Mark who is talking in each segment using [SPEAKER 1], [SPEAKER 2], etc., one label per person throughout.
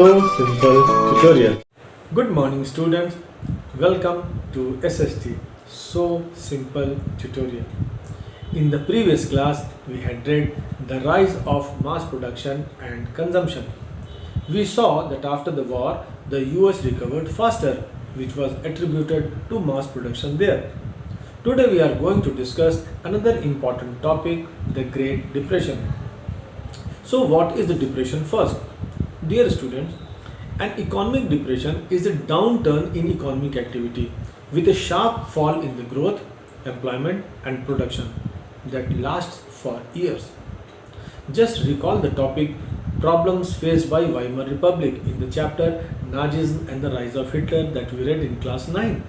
[SPEAKER 1] So Simple tutorial. Good morning students. Welcome to SST So Simple tutorial. In the previous class we had read the rise of mass production and consumption. We saw that after the war the US recovered faster, which was attributed to mass production there. Today we are going to discuss another important topic, the Great Depression. So what is the depression first? Dear students, an economic depression is a downturn in economic activity with a sharp fall in the growth, employment and production that lasts for years. Just recall the topic problems faced by Weimar Republic in the chapter Nazism and the rise of Hitler that we read in class 9.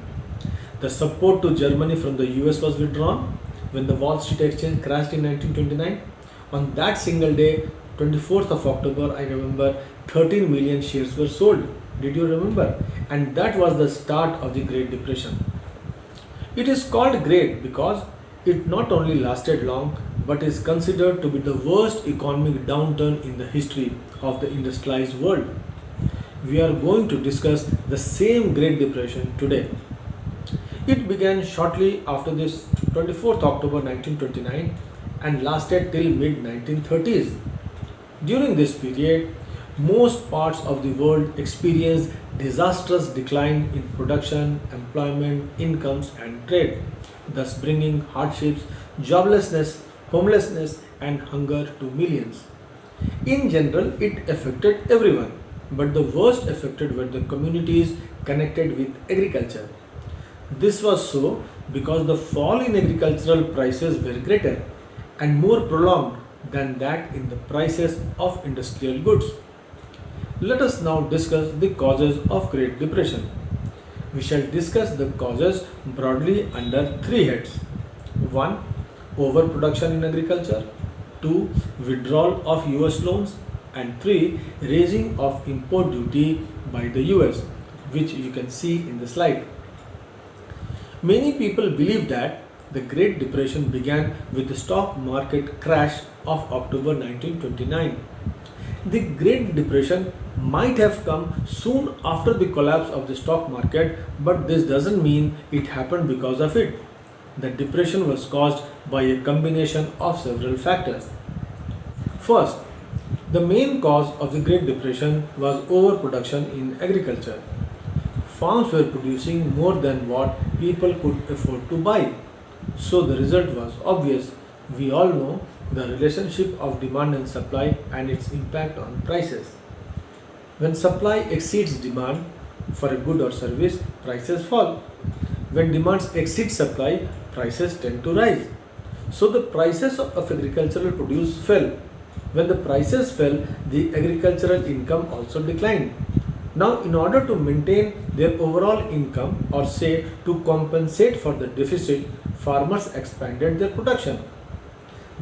[SPEAKER 1] The support to Germany from the US was withdrawn when the Wall Street Exchange crashed in 1929. On that single day, 24th of October, I remember 13 million shares were sold. Did you remember? And that was the start of the Great Depression. It is called great because it not only lasted long but is considered to be the worst economic downturn in the history of the industrialized world. We are going to discuss the same Great Depression today. It began shortly after this 24th October 1929 and lasted till mid 1930s. During this period, most parts of the world experienced disastrous decline in production, employment, incomes and trade, thus bringing hardships, joblessness, homelessness and hunger to millions. In general, it affected everyone, but the worst affected were the communities connected with agriculture. This was so because the fall in agricultural prices were greater and more prolonged than that in the prices of industrial goods. Let us now discuss the causes of Great Depression. We shall discuss the causes broadly under three heads. 1. Overproduction in agriculture. 2. Withdrawal of US loans. And 3. Raising of import duty by the US, which you can see in the slide. Many people believe that the Great Depression began with the stock market crash of October 1929. The Great Depression might have come soon after the collapse of the stock market, but this doesn't mean it happened because of it. The depression was caused by a combination of several factors. First, the main cause of the Great Depression was overproduction in agriculture. Farms were producing more than what people could afford to buy. So the result was obvious. We all know the relationship of demand and supply and its impact on prices. When supply exceeds demand for a good or service, prices fall. When demand exceeds supply, prices tend to rise. So the prices of agricultural produce fell. When the prices fell, the agricultural income also declined. Now, in order to maintain their overall income or say to compensate for the deficit, farmers expanded their production.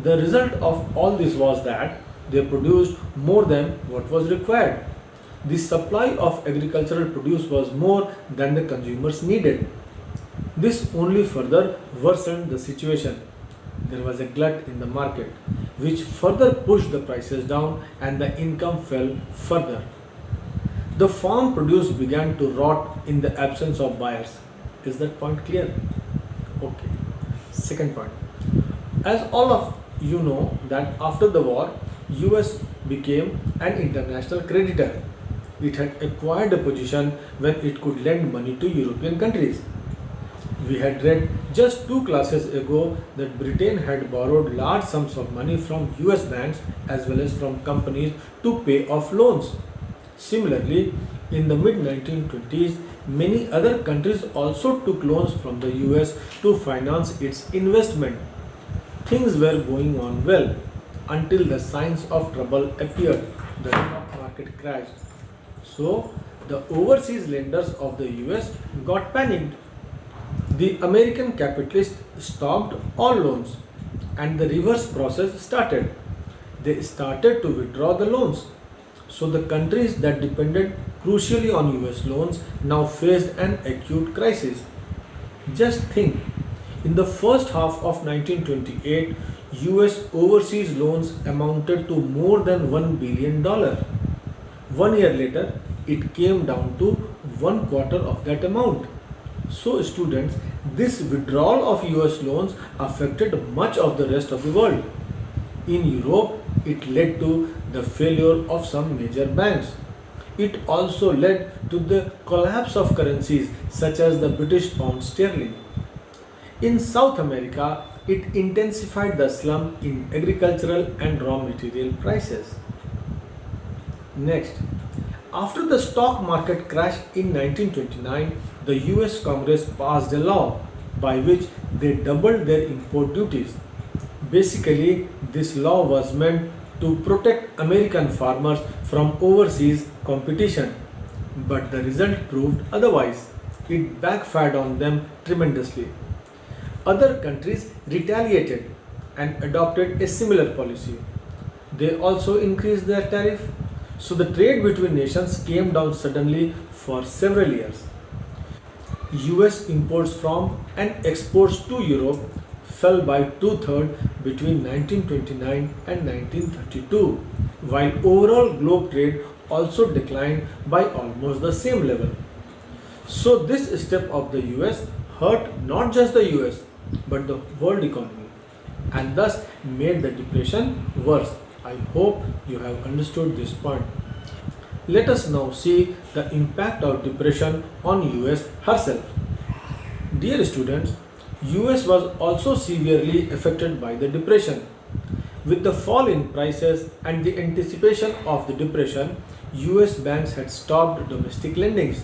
[SPEAKER 1] The result of all this was that they produced more than what was required. The supply of agricultural produce was more than the consumers needed. This only further worsened the situation. There was a glut in the market, which further pushed the prices down and the income fell further. The farm produce began to rot in the absence of buyers. Is that point clear? Okay. Second point. As all of you know that after the war, US became an international creditor. It had acquired a position when it could lend money to European countries. We had read just two classes ago that Britain had borrowed large sums of money from US banks as well as from companies to pay off loans. Similarly, in the mid-1920s, many other countries also took loans from the US to finance its investment. Things were going on well until the signs of trouble appeared. The stock market crashed. So, the overseas lenders of the US got panicked. The American capitalists stopped all loans and the reverse process started. They started to withdraw the loans. So the countries that depended crucially on US loans now faced an acute crisis. Just think, in the first half of 1928, US overseas loans amounted to more than $1 billion. 1 year later, it came down to one quarter of that amount. So, students, this withdrawal of US loans affected much of the rest of the world. In Europe, it led to the failure of some major banks. It also led to the collapse of currencies such as the British pound sterling. In South America, it intensified the slump in agricultural and raw material prices. Next, after the stock market crash in 1929, the US Congress passed a law by which they doubled their import duties. Basically, this law was meant to protect American farmers from overseas competition, but the result proved otherwise. It backfired on them tremendously. Other countries retaliated and adopted a similar policy. They also increased their tariff. So the trade between nations came down suddenly for several years. US imports from and exports to Europe fell by two-thirds between 1929 and 1932, while overall globe trade also declined by almost the same level. So this step of the US hurt not just the US but the world economy and thus made the depression worse. I hope you have understood this point. Let us now see the impact of depression on US herself. Dear students, US was also severely affected by the depression. With the fall in prices and the anticipation of the depression, US banks had stopped domestic lendings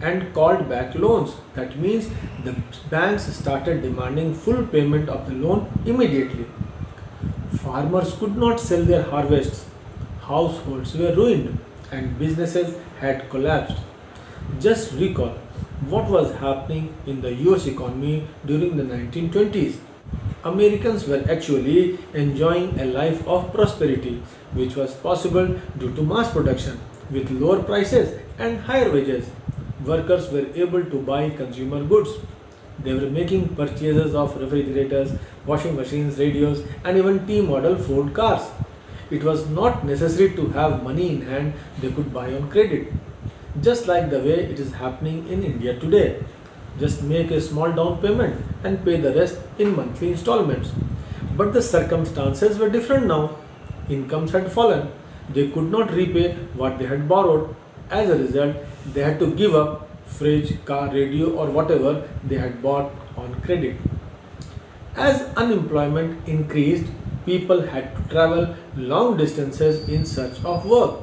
[SPEAKER 1] and called back loans. That means the banks started demanding full payment of the loan immediately. Farmers could not sell their harvests, households were ruined, and businesses had collapsed. Just recall what was happening in the US economy during the 1920s. Americans were actually enjoying a life of prosperity, which was possible due to mass production. With lower prices and higher wages, workers were able to buy consumer goods. They were making purchases of refrigerators, washing machines, radios, and even T model Ford cars. It was not necessary to have money in hand, they could buy on credit. Just like the way it is happening in India today. Just make a small down payment and pay the rest in monthly installments. But the circumstances were different now. Incomes had fallen. They could not repay what they had borrowed. As a result, they had to give up fridge, car, radio, or whatever they had bought on credit. As unemployment increased, people had to travel long distances in search of work.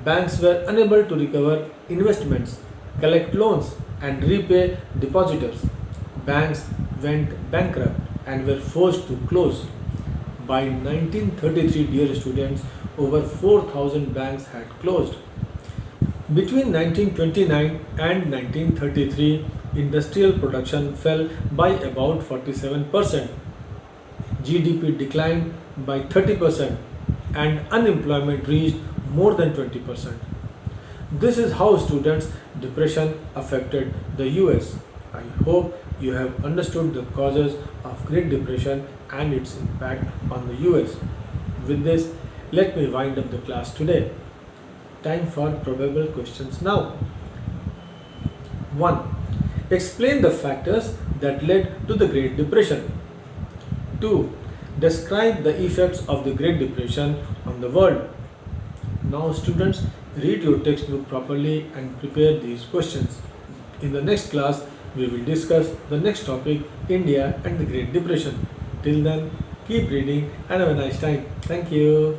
[SPEAKER 1] Banks were unable to recover investments, collect loans, and repay depositors. Banks went bankrupt and were forced to close. By 1933, dear students, over 4,000 banks had closed. Between 1929 and 1933, industrial production fell by about 47%. GDP declined by 30% and unemployment reached more than 20%. This is how students' depression affected the US. I hope you have understood the causes of Great Depression and its impact on the US. With this, let me wind up the class today. Time for probable questions now. 1. Explain the factors that led to the Great Depression. 2. Describe the effects of the Great Depression on the world. Now students, read your textbook properly and prepare these questions. In the next class, we will discuss the next topic, India and the Great Depression. Till then, keep reading and have a nice time. Thank you.